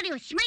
りおしまい。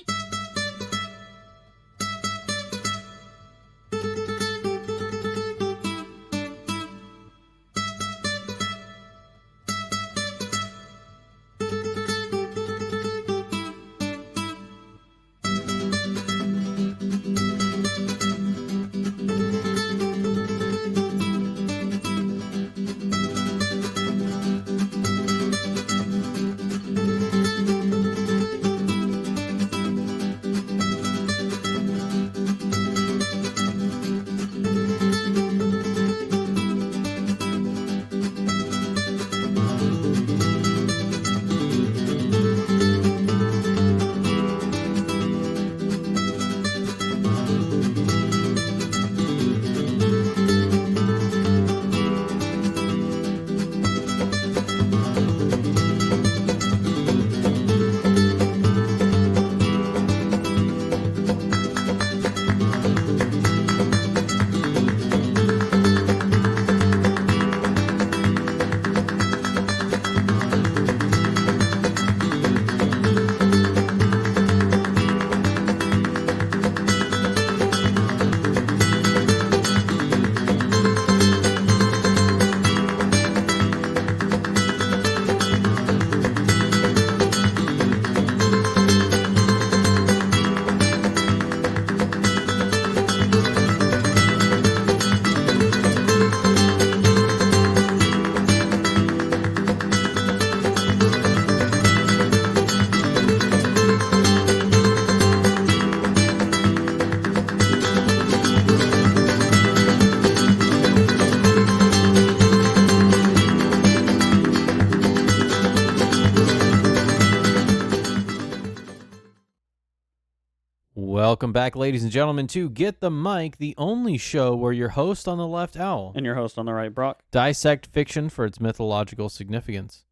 Welcome back, ladies and gentlemen, to Get the Mic, the only show where your host on the left, Owl, And your host on the right, Brock. dissect fiction for its mythological significance.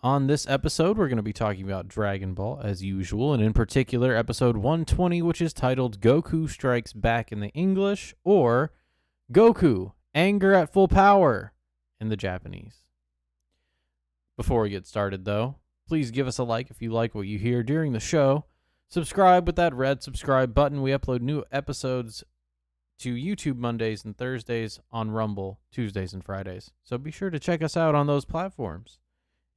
On this episode, we're going to be talking about Dragon Ball, as usual, and in particular, episode 120, which is titled Goku Strikes Back in the English, or Goku, Anger at Full Power in the Japanese. Before we get started, though, please give us a like if you like what you hear during the show. Subscribe with that red subscribe button. We upload new episodes to YouTube Mondays and Thursdays, on Rumble Tuesdays and Fridays. So be sure to check us out on those platforms.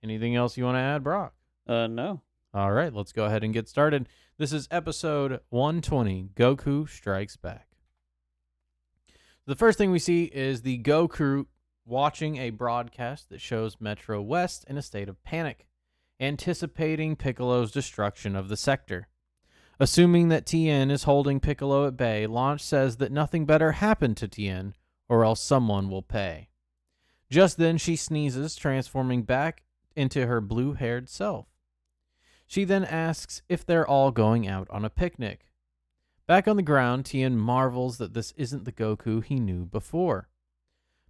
Anything else you want to add, Brock? No. All right, let's go ahead and get started. This is episode 120, Goku Strikes Back. The first thing we see is the Goku watching a broadcast that shows Metro West in a state of panic, anticipating Piccolo's destruction of the sector. Assuming that Tien is holding Piccolo at bay, Launch says that nothing better happened to Tien, or else someone will pay. Just then, she sneezes, transforming back into her blue-haired self. She then asks if they're all going out on a picnic. Back on the ground, Tien marvels that this isn't the Goku he knew before.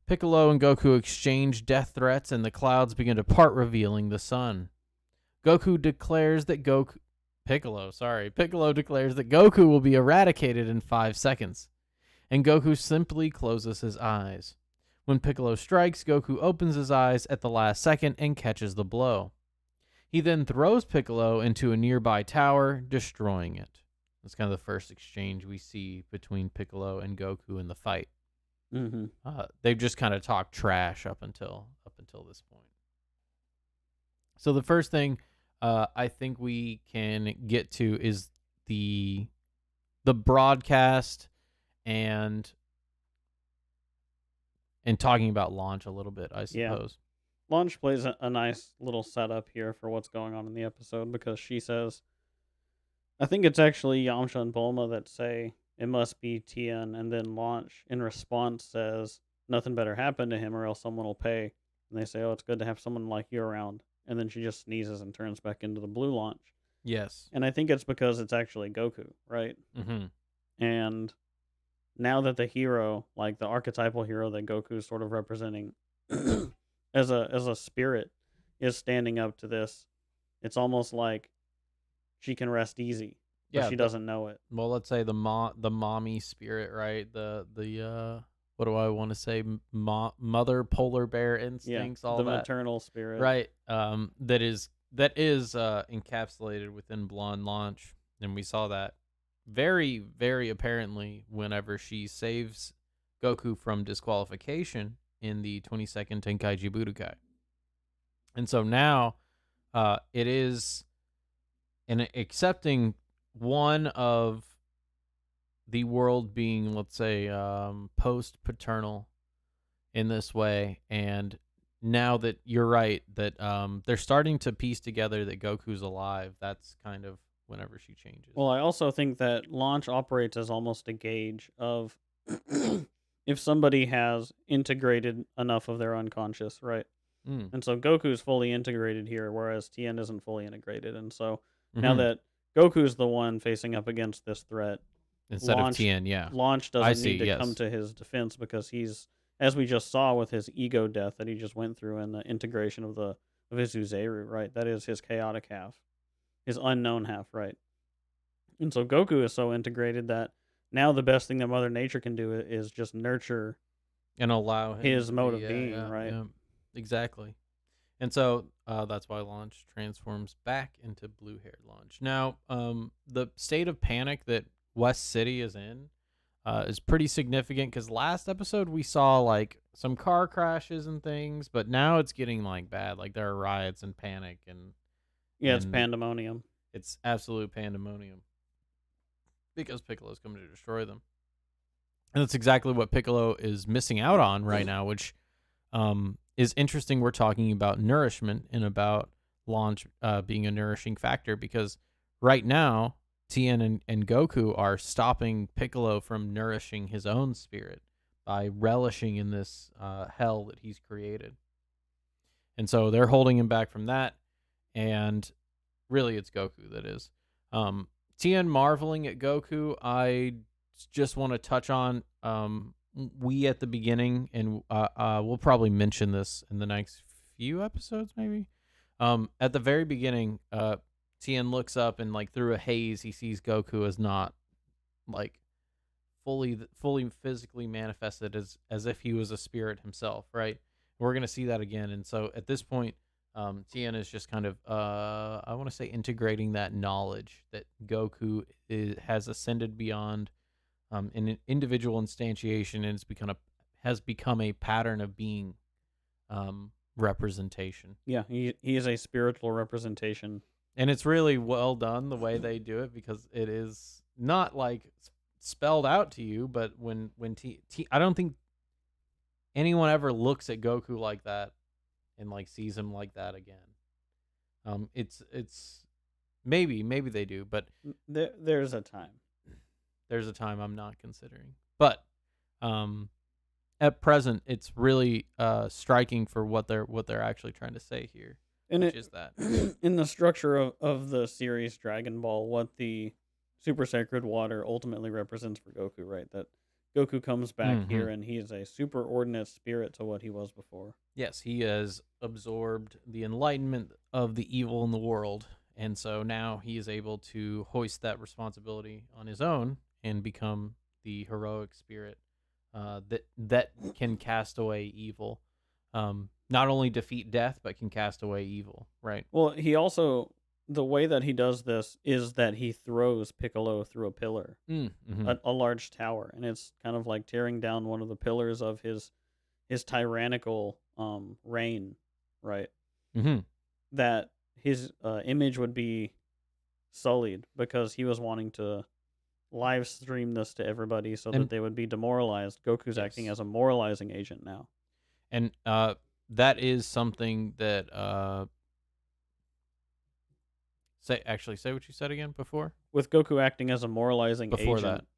Piccolo and Goku exchange death threats, and the clouds begin to part, revealing the sun. Piccolo declares that Goku will be eradicated in 5 seconds, and Goku simply closes his eyes. When Piccolo strikes, Goku opens his eyes at the last second and catches the blow. He then throws Piccolo into a nearby tower, destroying it. That's kind of the first exchange we see between Piccolo and Goku in the fight. Mm-hmm. They've just kind of talked trash up until this point. So the first thing I think we can get to is the broadcast and talking about Launch a little bit, I suppose. Yeah. Launch plays a nice little setup here for what's going on in the episode, because she says, I think it's actually Yamcha and Bulma that say it must be Tien, and then Launch in response says nothing better happened to him or else someone will pay. And they say, oh, it's good to have someone like you around. And then she just sneezes and turns back into the blue Launch. Yes. And I think it's because it's actually Goku, right? Mm-hmm. And now that the hero, like the archetypal hero that Goku is sort of representing as a spirit, is standing up to this, it's almost like she can rest easy, but she doesn't know it. Well, let's say the mommy spirit, right? The what do I want to say? Mother polar bear instincts, all the that. maternal spirit, right? That is encapsulated within Blonde Launch. And we saw that very, very apparently whenever she saves Goku from disqualification in the 22nd Tenkaichi Budokai. And so now it is in accepting one of the world being, let's say, post-paternal in this way. And now that you're right, that they're starting to piece together that Goku's alive, that's kind of whenever she changes. Well, I also think that launch operates as almost a gauge of if somebody has integrated enough of their unconscious, right? Mm. And so Goku's fully integrated here, whereas Tien isn't fully integrated. And so now Mm-hmm. that Goku's the one facing up against this threat, Instead of launch Tien, yeah. launch I doesn't see, need to come yes. to his defense because he's, as we just saw with his ego death that he just went through and the integration of his Uzeru, right? That is his chaotic half, his unknown half, right? And so Goku is so integrated that now the best thing that Mother Nature can do is just nurture And allow him his to mode be, of being, yeah, right? yeah. Exactly. And so that's why Launch transforms back into blue haired Launch. Now, the state of panic that West City is pretty significant because last episode we saw like some car crashes and things, but now it's getting like bad. Like there are riots and panic, Yeah, it's and pandemonium. it's absolute pandemonium because Piccolo's coming to destroy them. And that's exactly what Piccolo is missing out on right now, which is interesting. We're talking about nourishment and about Launch being a nourishing factor because right now Tien and Goku are stopping Piccolo from nourishing his own spirit by relishing in this hell that he's created. And so they're holding him back from that. And really, it's Goku that is. Tien marveling at Goku, I just want to touch on. We at the beginning, and we'll probably mention this in the next few episodes, maybe. At the very beginning, Tien looks up and like through a haze, he sees Goku as not like fully physically manifested as if he was a spirit himself, right? We're gonna see that again, and so at this point, Tien is just kind of I want to say integrating that knowledge that Goku has ascended beyond an individual instantiation, and has become a pattern of being representation. Yeah, he is a spiritual representation. And it's really well done the way they do it because it is not like spelled out to you, but when I don't think anyone ever looks at Goku like that and like sees him like that again. It's maybe they do, but There's a time. there's a time I'm not considering. But um, at present, it's really striking for what they're actually trying to say here, And which it is that. in the structure of the series Dragon Ball, what the super sacred water ultimately represents for Goku, right? That Goku comes back here and he is a superordinate spirit to what he was before. Yes, he has absorbed the enlightenment of the evil in the world, and so now he is able to hoist that responsibility on his own and become the heroic spirit that can cast away evil. Not only defeat death, but can cast away evil. Right. Well, he also, the way that he does this is that he throws Piccolo through a pillar, Mm-hmm. a large tower, and it's kind of like tearing down one of the pillars of his tyrannical reign, right? Mm-hmm. That his image would be sullied because he was wanting to live stream this to everybody so that And they would be demoralized. Goku's acting yes, as a moralizing agent now. and that is something that say what you said again before. With Goku acting as a moralizing Before that. agent,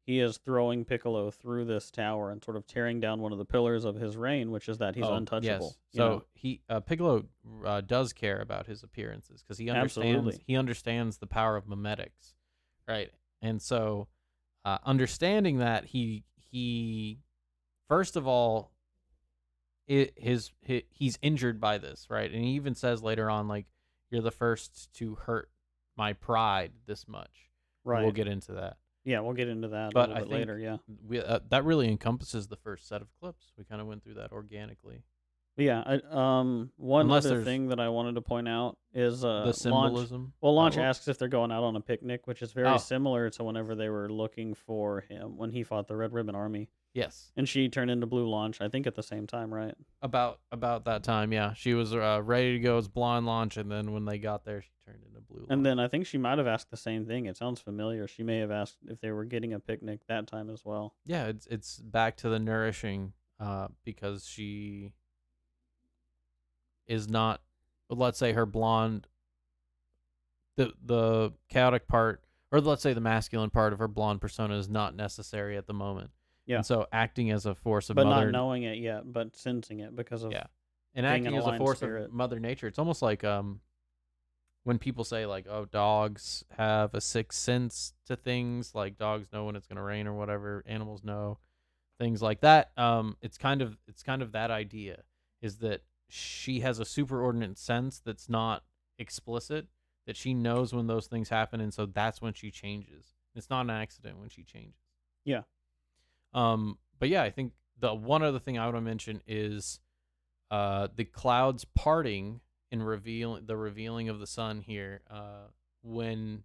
he is throwing Piccolo through this tower and sort of tearing down one of the pillars of his reign, which is that he's untouchable. Yes. So he Piccolo does care about his appearances because Absolutely. he understands the power of memetics, right? And so understanding that he first of all he's injured by this, right? And he even says later on like you're the first to hurt my pride this much. Right. We'll get into that. Yeah, we'll get into that But a I little bit think later. Yeah. that really encompasses the first set of clips. We kind of went through that organically. But yeah, one Unless other there's thing that I wanted to point out is the Launch. symbolism. Well, Launch Oh, asks if they're going out on a picnic, which is very oh, similar to whenever they were looking for him when he fought the Red Ribbon Army, yes. and she turned into Blue Launch. I think at the same time, right? About that time, yeah. She was ready to go as blonde launch, and then when they got there, she turned into blue And launch. then I think she might have asked the same thing. It sounds familiar. She may have asked if they were getting a picnic that time as well. Yeah, it's back to the nourishing, because she is not. Let's say her blonde, the chaotic part, or let's say the masculine part of her blonde persona is not necessary at the moment, Yeah, and so acting as a force of but not mother, knowing it yet, but sensing it because of yeah, and being an acting as a aligned force of spirit. mother nature. It's almost like when people say like, oh, dogs have a sixth sense to things, like dogs know when it's going to rain or whatever, animals know things like that. It's kind of that idea, is that she has a superordinate sense that's not explicit, that she knows when those things happen, and so that's when she changes. It's not an accident when she changes. Yeah, But yeah, I think the one other thing I want to mention is the clouds parting and revealing of the sun here, when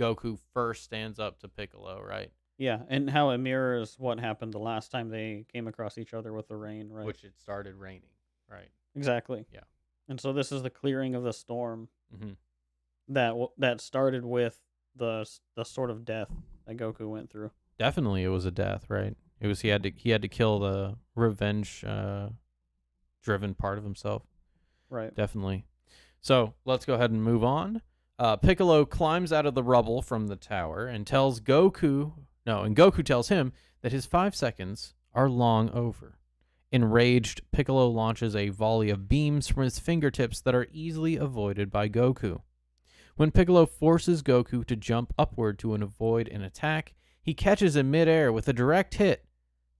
Goku first stands up to Piccolo, right? yeah, and how it mirrors what happened the last time they came across each other with the rain, right? Which it started raining, right? Exactly. Yeah. And so this is the clearing of the storm Hmm. that started with the sort of death that Goku went through. Definitely, it was a death, right? It was he had to kill the revenge driven part of himself. Right. Definitely. So let's go ahead and move on. Piccolo climbs out of the rubble from the tower and tells Goku, no, and Goku tells him that his 5 seconds are long over. Enraged, Piccolo launches a volley of beams from his fingertips that are easily avoided by Goku. When Piccolo forces Goku to jump upward to avoid an attack, he catches him midair with a direct hit.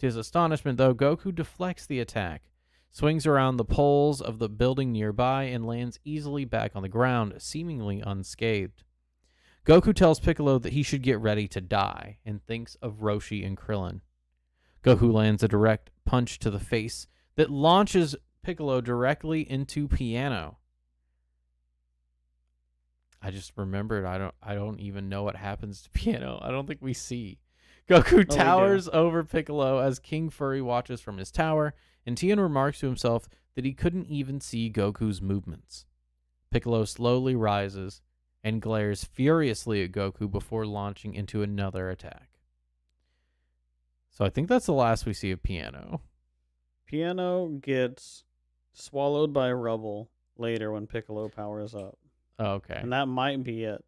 To his astonishment, though, Goku deflects the attack, swings around the poles of the building nearby, and lands easily back on the ground, seemingly unscathed. Goku tells Piccolo that he should get ready to die, and thinks of Roshi and Krillin. Goku lands a direct punch to the face that launches Piccolo directly into Piano. I just remembered I don't even know what happens to Piano. I don't think we see. Goku Oh, we do. towers over Piccolo as King Furry watches from his tower, and Tien remarks to himself that he couldn't even see Goku's movements. Piccolo slowly rises and glares furiously at Goku before launching into another attack. So I think that's the last we see of Piano. Piano gets swallowed by rubble later when Piccolo powers up. Oh, okay. And that might be it.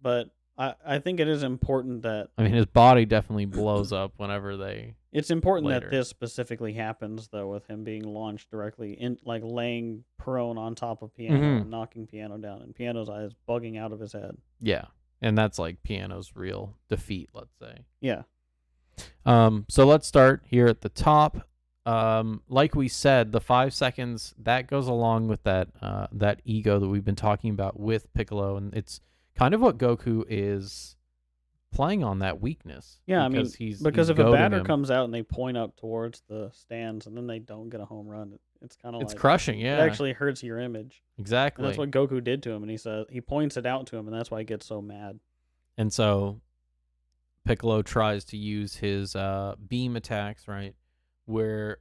But I think it is important that I mean, his body definitely blows up whenever they it's important that later. this specifically happens though with him being launched directly in like laying prone on top of Piano Mhm. and knocking Piano down and Piano's eyes bugging out of his head. Yeah. And that's like Piano's real defeat, let's say. Yeah. So let's start here at the top. Like we said, the 5 seconds that goes along with that ego that we've been talking about with Piccolo, and it's kind of what Goku is playing on, that weakness. Yeah, I mean, because if a goading batter him. comes out and they point up towards the stands and then they don't get a home run, it's kind of It's like crushing, it yeah. actually hurts your image. And that's Exactly. what Goku did to him. And he points it out to him, and that's why he gets so mad. And so Piccolo tries to use his beam attacks, right? Where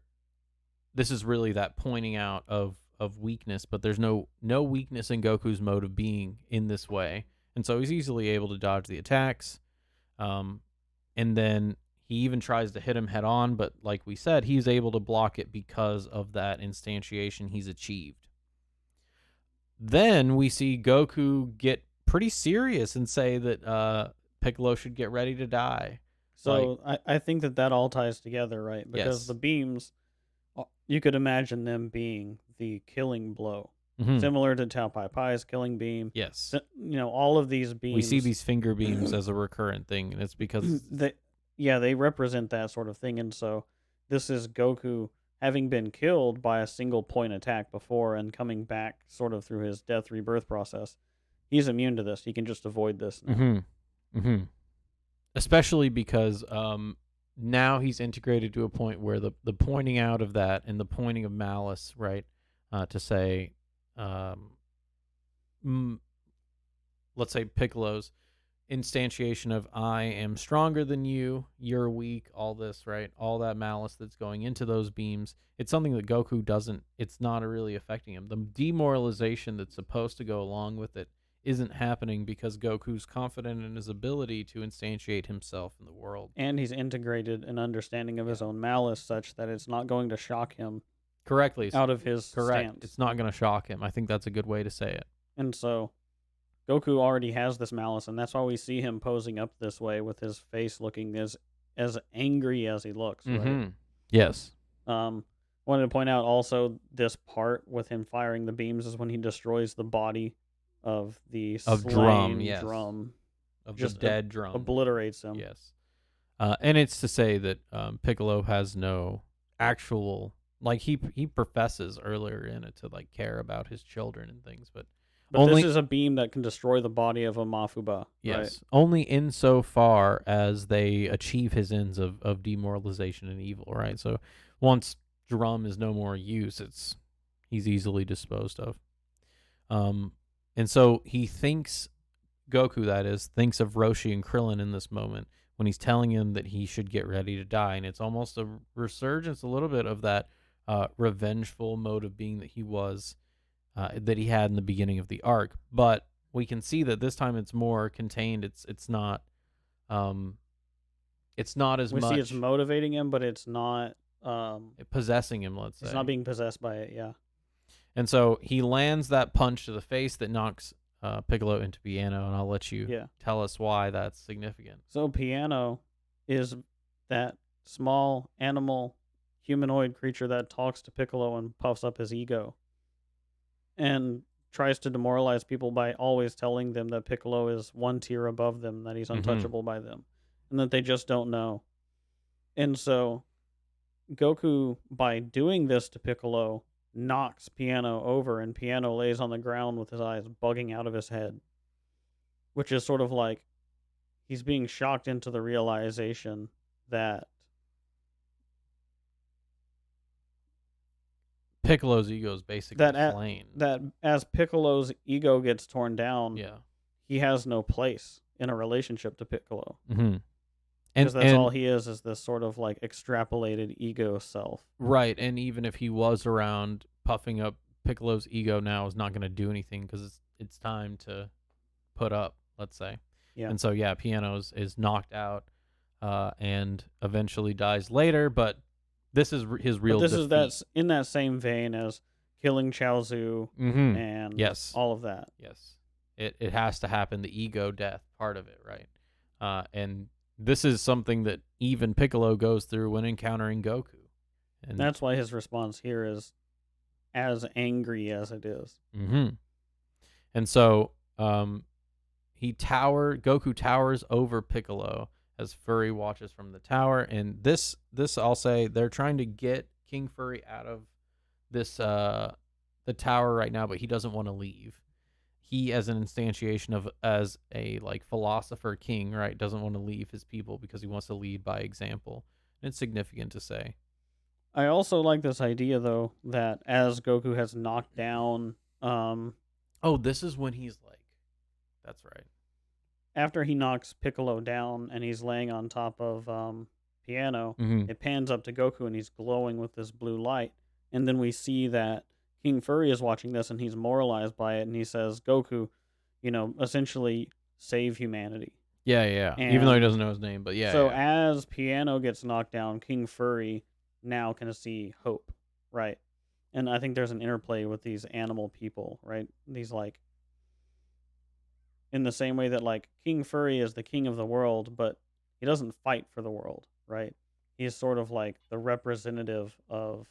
this is really that pointing out of weakness, but there's no weakness in Goku's mode of being in this way, and so he's easily able to dodge the attacks. And then he even tries to hit him head on, but like we said, he's able to block it because of that instantiation he's achieved. Then we see Goku get pretty serious and say that Piccolo should get ready to die. So I think that all ties together, right? Because Yes. the beams, you could imagine them being the killing blow, Mm-hmm. similar to Tao Pai Pai's killing beam. Yes. All of these beams. We see these finger beams as a recurrent thing, and it's because they represent that sort of thing. And so this is Goku having been killed by a single point attack before and coming back sort of through his death rebirth process. He's immune to this. He can just avoid this now. Mm-hmm. Mm-hmm. Especially because now he's integrated to a point where the pointing out of that and the pointing of malice, right, to say, um, let's say Piccolo's instantiation of I am stronger than you, you're weak, all this, right? All that malice that's going into those beams. It's something that Goku doesn't, it's not really affecting him. The demoralization that's supposed to go along with it isn't happening because Goku's confident in his ability to instantiate himself in the world. And he's integrated an understanding of his own malice such that it's not going to shock him Correctly. out of his Correct. stance. It's not going to shock him. I think that's a good way to say it. And so Goku already has this malice, and that's why we see him posing up this way with his face looking as angry as he looks, right? Yes. Wanted to point out also this part with him firing the beams is when he destroys the body of the Drum, slain yes. Of Just the dead Drum. obliterates him. Yes. And it's to say that Piccolo has no actual, like, he professes earlier in it to, like, care about his children and things, but this is a beam that can destroy the body of a Mafuba. Yes. Right? Only insofar as they achieve his ends of demoralization and evil, right? So once Drum is no more use, he's easily disposed of. And so he thinks, Goku that is, thinks of Roshi and Krillin in this moment when he's telling him that he should get ready to die. And it's almost a resurgence a little bit of that revengeful mode of being that he was, that he had in the beginning of the arc. But we can see that this time it's more contained. It's not as We much. see it's motivating him, but it's not possessing him, let's say. He's not being possessed by it, yeah. And so he lands that punch to the face that knocks Piccolo into Piano, and I'll let you tell us why that's significant. So Piano is that small animal humanoid creature that talks to Piccolo and puffs up his ego and tries to demoralize people by always telling them that Piccolo is one tier above them, that he's untouchable by them, and that they just don't know. And so Goku, by doing this to Piccolo, knocks Piano over, and Piano lays on the ground with his eyes bugging out of his head, which is sort of like he's being shocked into the realization that Piccolo's ego is basically slain. That as Piccolo's ego gets torn down, he has no place in a relationship to Piccolo. Because that's all he is this sort of like extrapolated ego self. Right, and even if he was around, puffing up Piccolo's ego now is not going to do anything because it's time to put up, let's say. Yeah. And so, Piano is knocked out and eventually dies later, but this is his real defeat. That's in that same vein as killing Chaozu and all of that. Yes. It has to happen, the ego death part of it, right? And this is something that even Piccolo goes through when encountering Goku. And that's why his response here is as angry as it is. And so Goku towers over Piccolo as Furry watches from the tower. And this I'll say, they're trying to get King Furry out of this the tower right now, but he doesn't want to leave. He, as an instantiation as a like philosopher king, right, doesn't want to leave his people because he wants to lead by example. And it's significant to say. I also like this idea, though, that as Goku has knocked down... this is when he's like... That's right. After he knocks Piccolo down and he's laying on top of Piano, it pans up to Goku and he's glowing with this blue light. And then we see that King Furry is watching this and he's moralized by it, and he says, Goku, essentially save humanity. Yeah. And even though he doesn't know his name, but yeah. So as Piano gets knocked down, King Furry now can see hope, right? And I think there's an interplay with these animal people, right? These like, in the same way that like King Furry is the king of the world, but he doesn't fight for the world, right? He's sort of like the representative of...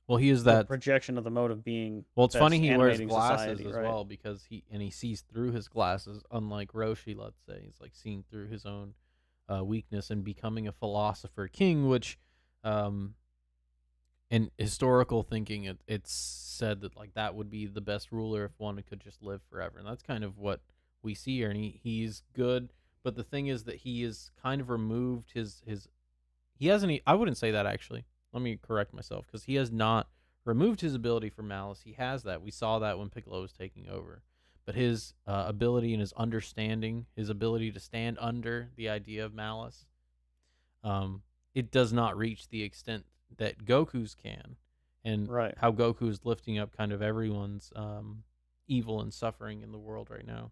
Well, he is that projection of the mode of being. Well, it's funny he wears glasses society, as well, because he sees through his glasses, unlike Roshi, let's say. He's like seeing through his own weakness and becoming a philosopher king, which in historical thinking, it's said that like that would be the best ruler if one could just live forever. And that's kind of what we see here. And he's good, But the thing is that he is kind of removed his he hasn't I wouldn't say that actually. Let me correct myself because he has not removed his ability for malice. He has that. We saw that when Piccolo was taking over. But his ability and his understanding, his ability to stand under the idea of malice, um, it does not reach the extent that Goku's can, and Right. how Goku is lifting up kind of everyone's evil and suffering in the world right now.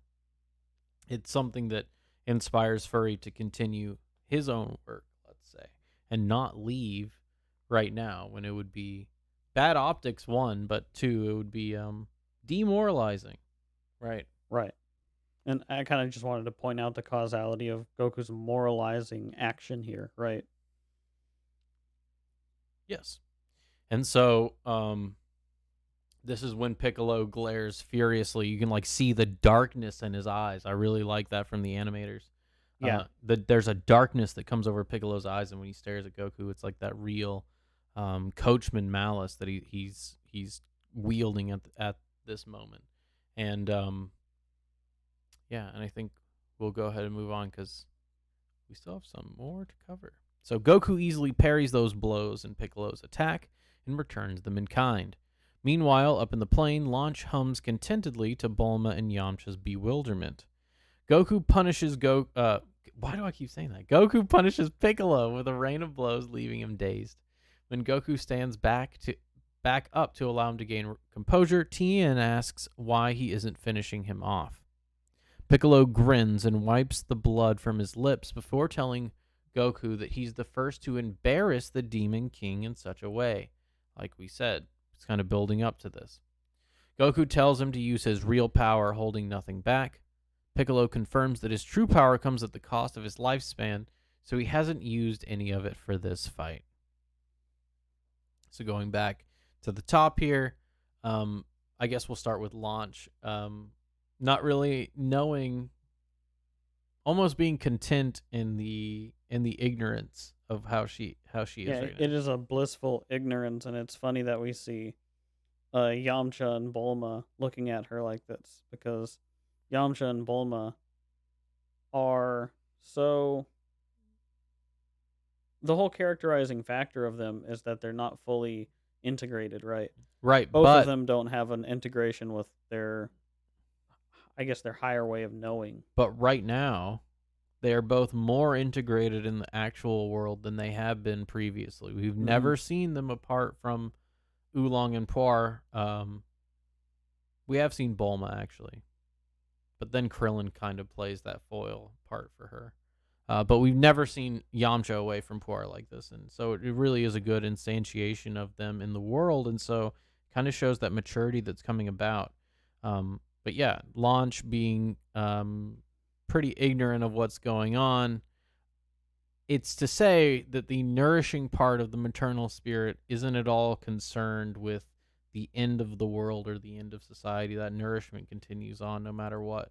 It's something that inspires Furry to continue his own work, let's say, and not leave right now when it would be bad optics, one, but two, it would be demoralizing. Right. Right. And I kind of just wanted to point out the causality of Goku's moralizing action here, right? Yes. And so this is when Piccolo glares furiously. You can like see the darkness in his eyes. I really like that from the animators. Yeah. There's a darkness that comes over Piccolo's eyes, and when he stares at Goku, it's like that real coachman malice that he's wielding at this moment. And yeah, and I think we'll go ahead and move on because we still have some more to cover. So Goku easily parries those blows in Piccolo's attack and returns them in kind. Meanwhile, up in the plain, Launch hums contentedly to Bulma and Yamcha's bewilderment. Goku punishes why do I keep saying that? Goku punishes Piccolo with a rain of blows, leaving him dazed. When Goku stands back up to allow him to gain composure, Tien asks why he isn't finishing him off. Piccolo grins and wipes the blood from his lips before telling Goku that he's the first to embarrass the Demon King in such a way. Like we said, it's kind of building up to this. Goku tells him to use his real power, holding nothing back. Piccolo confirms that his true power comes at the cost of his lifespan, so he hasn't used any of it for this fight. So going back to the top here, I guess we'll start with Launch. Not really knowing, almost being content in the ignorance of how she is Yeah, right it now. is a blissful ignorance, and it's funny that we see Yamcha and Bulma looking at her like this because Yamcha and Bulma are so. The whole characterizing factor of them is that they're not fully integrated, right? Right, Both of but them don't have an integration with their, I guess, their higher way of knowing. right now they are both more integrated in the actual world than they have been previously. We've never seen them apart from Oolong and Puar. We have seen Bulma actually, but then Krillin kind of plays that foil part for her. But we've never seen Yamcha away from Puar like this, and so it really is a good instantiation of them in the world, and so kind of shows that maturity that's coming about. But yeah, Launch being pretty ignorant of what's going on. It's to say that the nourishing part of the maternal spirit isn't at all concerned with the end of the world or the end of society. That nourishment continues on no matter what.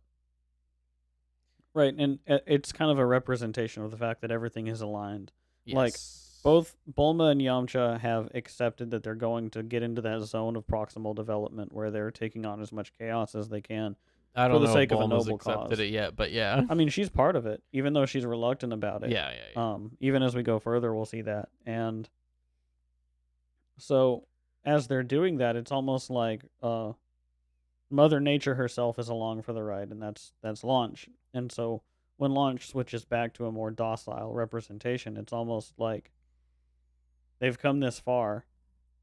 Right, and it's kind of a representation of the fact that everything is aligned. Like, Yes. both Bulma and Yamcha have accepted that they're going to get into that zone of proximal development where they're taking on as much chaos as they can I for don't the know if sake of a Bulma's noble accepted cause. it yet, but yeah. I mean, she's part of it, even though she's reluctant about it. Yeah. Even as we go further, we'll see that. And so, as they're doing that, it's almost like Mother Nature herself is along for the ride, and that's Launch. And so, when Launch switches back to a more docile representation, it's almost like they've come this far,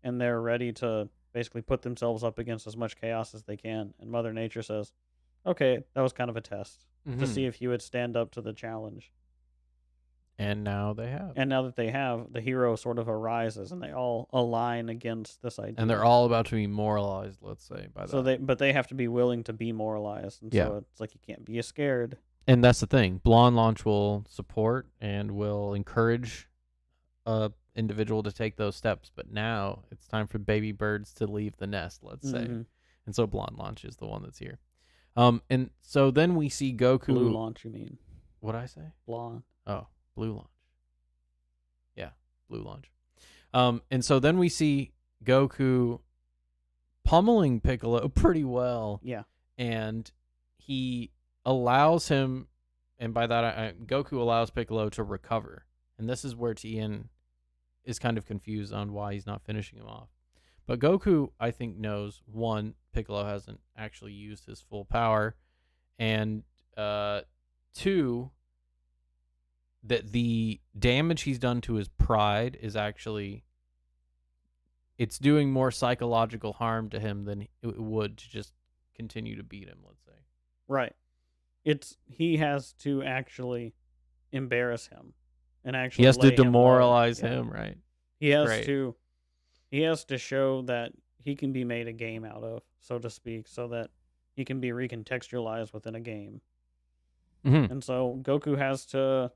and they're ready to basically put themselves up against as much chaos as they can. And Mother Nature says, "Okay, that was kind of a test to see if you would stand up to the challenge." And now they have. And now that they have, the hero sort of arises, and they all align against this idea. And they're all about to be moralized, let's say, by that. But they have to be willing to be moralized, and Yeah. so it's like you can't be scared. And that's the thing. Blonde Launch will support and will encourage a individual to take those steps, but now it's time for baby birds to leave the nest, let's say. And so Blonde Launch is the one that's here. And so then we see Goku. Blue Launch, you mean? What'd I say? Blonde. Oh, Blue Launch. Yeah, Blue Launch. And so then we see Goku pummeling Piccolo pretty well. Yeah. And he allows him, and by that Goku allows Piccolo to recover, and this is where Tien is kind of confused on why he's not finishing him off. But Goku, I think, knows one, Piccolo hasn't actually used his full power, and two, that the damage he's done to his pride is actually, it's doing more psychological harm to him than it would to just continue to beat him, let's say. Right. He has to actually embarrass him and He actually has to lay him low. demoralize Yeah. him, right? He has Great. to show that he can be made a game out of, so to speak, so that he can be recontextualized within a game. Mm-hmm. And so Goku has to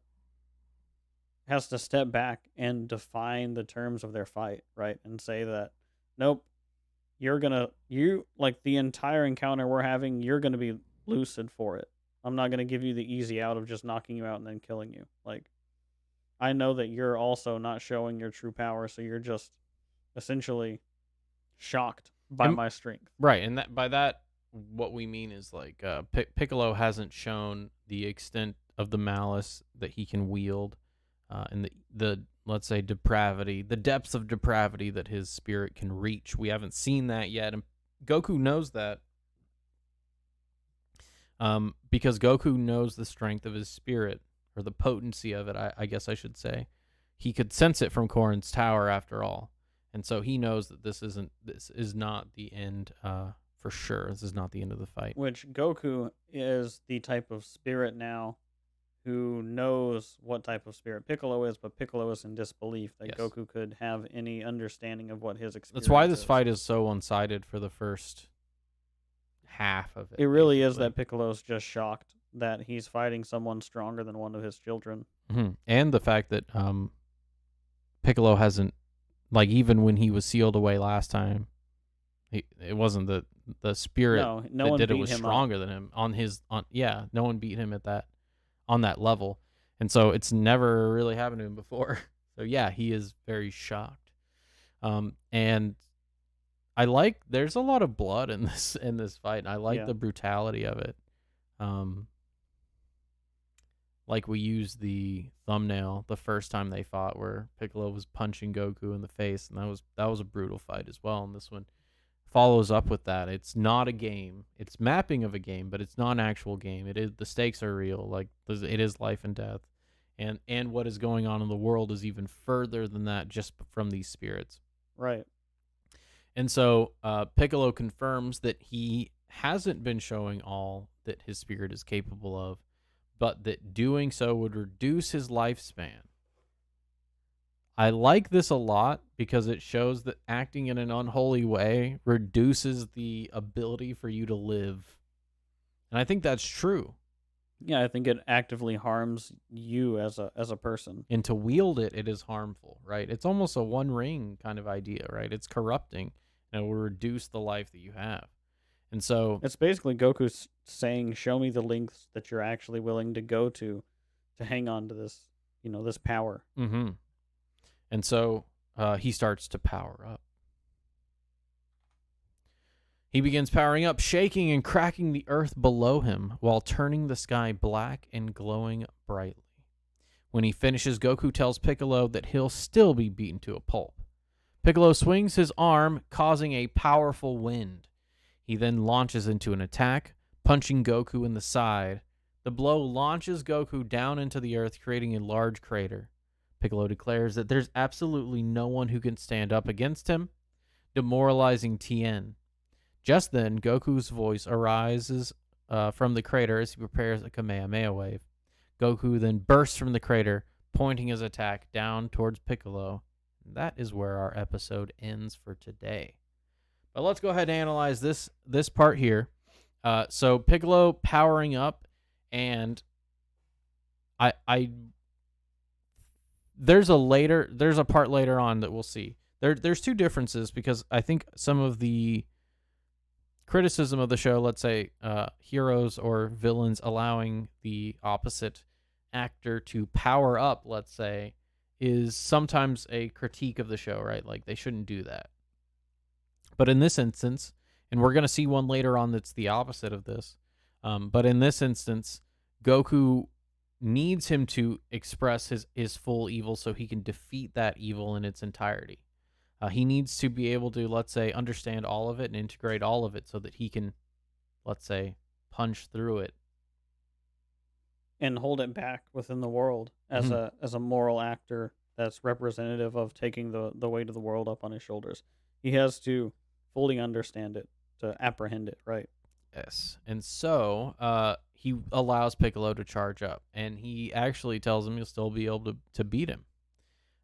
step back and define the terms of their fight, right? And say that, nope, like the entire encounter we're having, you're gonna be lucid for it. I'm not gonna give you the easy out of just knocking you out and then killing you. Like, I know that you're also not showing your true power, so you're just essentially shocked by And- my strength. Right, and that by that, what we mean is like Piccolo hasn't shown the extent of the malice that he can wield, and the let's say depravity, the depths of depravity that his spirit can reach. We haven't seen that yet, and Goku knows that. Because Goku knows the strength of his spirit, or the potency of it, I guess I should say. He could sense it from Korin's tower, after all, and so he knows that this is not the end, for sure. This is not the end of the fight. Which Goku is the type of spirit now who knows what type of spirit Piccolo is, but Piccolo is in disbelief that Yes. Goku could have any understanding of what his experience That's why this is. fight is so one-sided for the first half of it. It really is basically. that Piccolo's just shocked that he's fighting someone stronger than one of his children. Mm-hmm. And the fact that Piccolo hasn't, like, even when he was sealed away last time, it wasn't the spirit No that one did it beat was him stronger than him no one beat him on that level, and so it's never really happened to him before. So yeah, he is very shocked, and there's a lot of blood in this fight, and I like the brutality of it. Like we used the thumbnail the first time they fought, where Piccolo was punching Goku in the face, and that was a brutal fight as well. And this one follows up with that. It's not a game. It's mapping of a game, but it's not an actual game. The stakes are real. Like, it is life and death, and what is going on in the world is even further than that, just from these spirits. Right. And so Piccolo confirms that he hasn't been showing all that his spirit is capable of, but that doing so would reduce his lifespan. I like this a lot because it shows that acting in an unholy way reduces the ability for you to live. And I think that's true. Yeah, I think it actively harms you as a person. And to wield it, it is harmful, right? It's almost a one ring kind of idea, right? It's corrupting, and it will reduce the life that you have. And so It's basically Goku saying, "Show me the lengths that you're actually willing to go to hang on to this, this power." Mm-hmm. And so he starts to power up. He begins powering up, shaking and cracking the earth below him while turning the sky black and glowing brightly. When he finishes, Goku tells Piccolo that he'll still be beaten to a pulp. Piccolo swings his arm, causing a powerful wind. He then launches into an attack, punching Goku in the side. The blow launches Goku down into the earth, creating a large crater. Piccolo declares that there's absolutely no one who can stand up against him, demoralizing Tien. Just then, Goku's voice arises from the crater as he prepares a Kamehameha wave. Goku then bursts from the crater, pointing his attack down towards Piccolo. That is where our episode ends for today. But let's go ahead and analyze this part here. So Piccolo powering up, and there's a part later on that we'll see. There's two differences, because I think some of the criticism of the show, let's say heroes or villains allowing the opposite actor to power up, let's say, is sometimes a critique of the show, right? Like, they shouldn't do that. But in this instance, and we're going to see one later on that's the opposite of this, but in this instance, Goku needs him to express his full evil so he can defeat that evil in its entirety. He needs to be able to, let's say, understand all of it and integrate all of it so that he can, let's say, punch through it. And hold it back within the world as Mhm. a moral actor that's representative of taking the weight of the world up on his shoulders. He has to fully understand it to apprehend it, right? Yes. And so he allows Piccolo to charge up, and he actually tells him he'll still be able to beat him.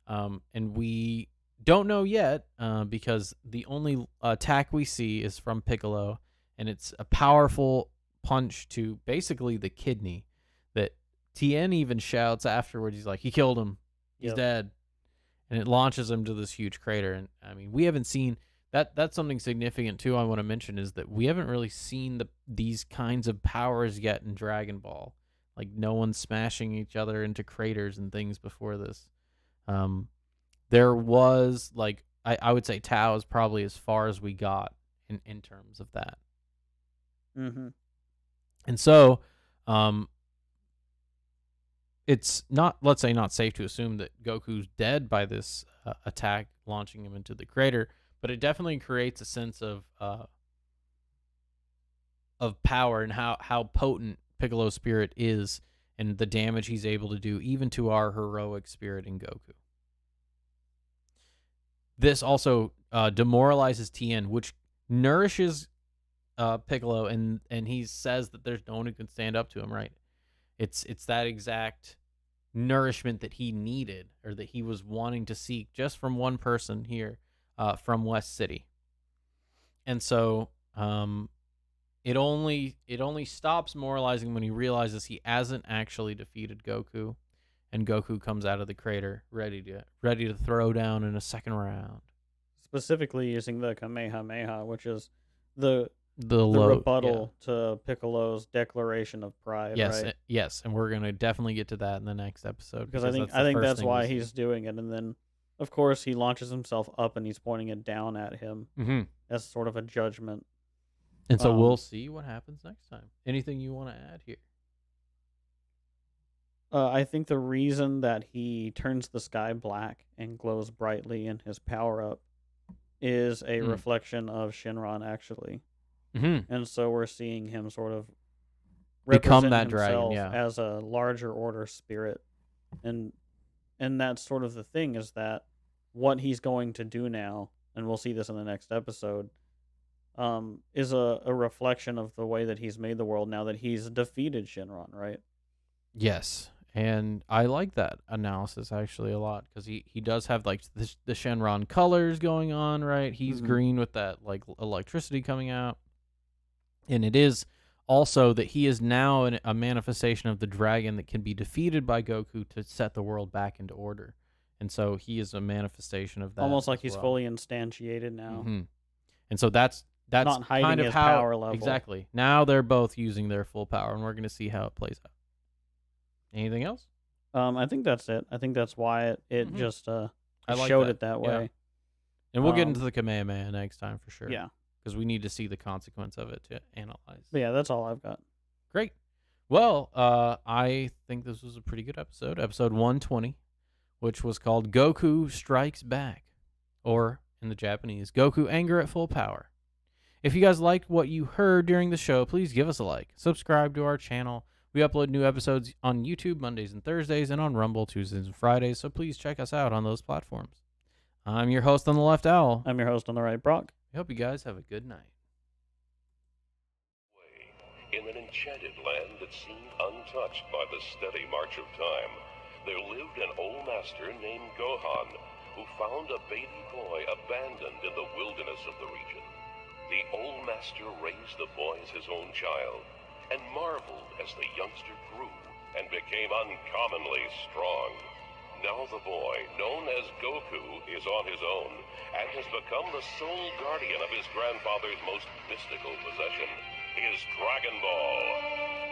And we don't know yet because the only attack we see is from Piccolo, and it's a powerful punch to basically the kidney that Tien even shouts afterwards. He's like, he killed him. He's Yep. dead. And it launches him to this huge crater. And I mean, we haven't seen that. That's something significant too. I want to mention is that we haven't really seen these kinds of powers yet in Dragon Ball. Like no one's smashing each other into craters and things before this. There was like I would say Tao is probably as far as we got in terms of that. Mm-hmm. And so, it's not, let's say, not safe to assume that Goku's dead by this attack launching him into the crater, but it definitely creates a sense of power and how potent Piccolo's spirit is and the damage he's able to do even to our heroic spirit in Goku. This also demoralizes Tien, which nourishes Piccolo, and he says that there's no one who can stand up to him. Right? It's that exact nourishment that he needed or that he was wanting to seek just from one person here from West City. And so it only stops moralizing when he realizes he hasn't actually defeated Goku, and Goku comes out of the crater ready to throw down in a second round. Specifically using the Kamehameha, which is the The low, rebuttal to Piccolo's declaration of pride, yes, right? yes, and we're gonna definitely get to that in the next episode Because I think that's why he's doing it, and then of course he launches himself up and he's pointing it down at him Mm-hmm. as sort of a judgment. And so we'll see what happens next time. Anything you want to add here? I think the reason that he turns the sky black and glows brightly in his power up is a reflection of Shinron, actually. Mm-hmm. And so we're seeing him sort of Become represent that dragon, himself yeah. as a larger order spirit. And that's sort of the thing, is that what he's going to do now, and we'll see this in the next episode, is a reflection of the way that he's made the world now that he's defeated Shinron, right? Yes. And I like that analysis actually a lot because he does have like the Shenron colors going on, right? He's green with that like electricity coming out. And it is also that he is now a manifestation of the dragon that can be defeated by Goku to set the world back into order. And so he is a manifestation of that. Almost like he's fully instantiated now. Mm-hmm. And so that's not hiding kind of his how, power level. Exactly. Now they're both using their full power, and we're going to see how it plays out. Anything else? I think that's it. I think that's why it just I like showed that. it that way. Yeah. And we'll get into the Kamehameha next time for sure. Yeah. Because we need to see the consequence of it to analyze. But yeah, that's all I've got. Great. Well, I think this was a pretty good episode. Episode 120, which was called Goku Strikes Back. Or, in the Japanese, Goku Anger at Full Power. If you guys liked what you heard during the show, please give us a like. Subscribe to our channel. We upload new episodes on YouTube Mondays and Thursdays and on Rumble Tuesdays and Fridays, so please check us out on those platforms. I'm your host on the left, Owl. I'm your host on the right, Brock. I hope you guys have a good night. In an enchanted land that seemed untouched by the steady march of time, there lived an old master named Gohan, who found a baby boy abandoned in the wilderness of the region. The old master raised the boy as his own child, and marveled as the youngster grew and became uncommonly strong. Now the boy, known as Goku, is on his own and has become the sole guardian of his grandfather's most mystical possession, his Dragon Ball.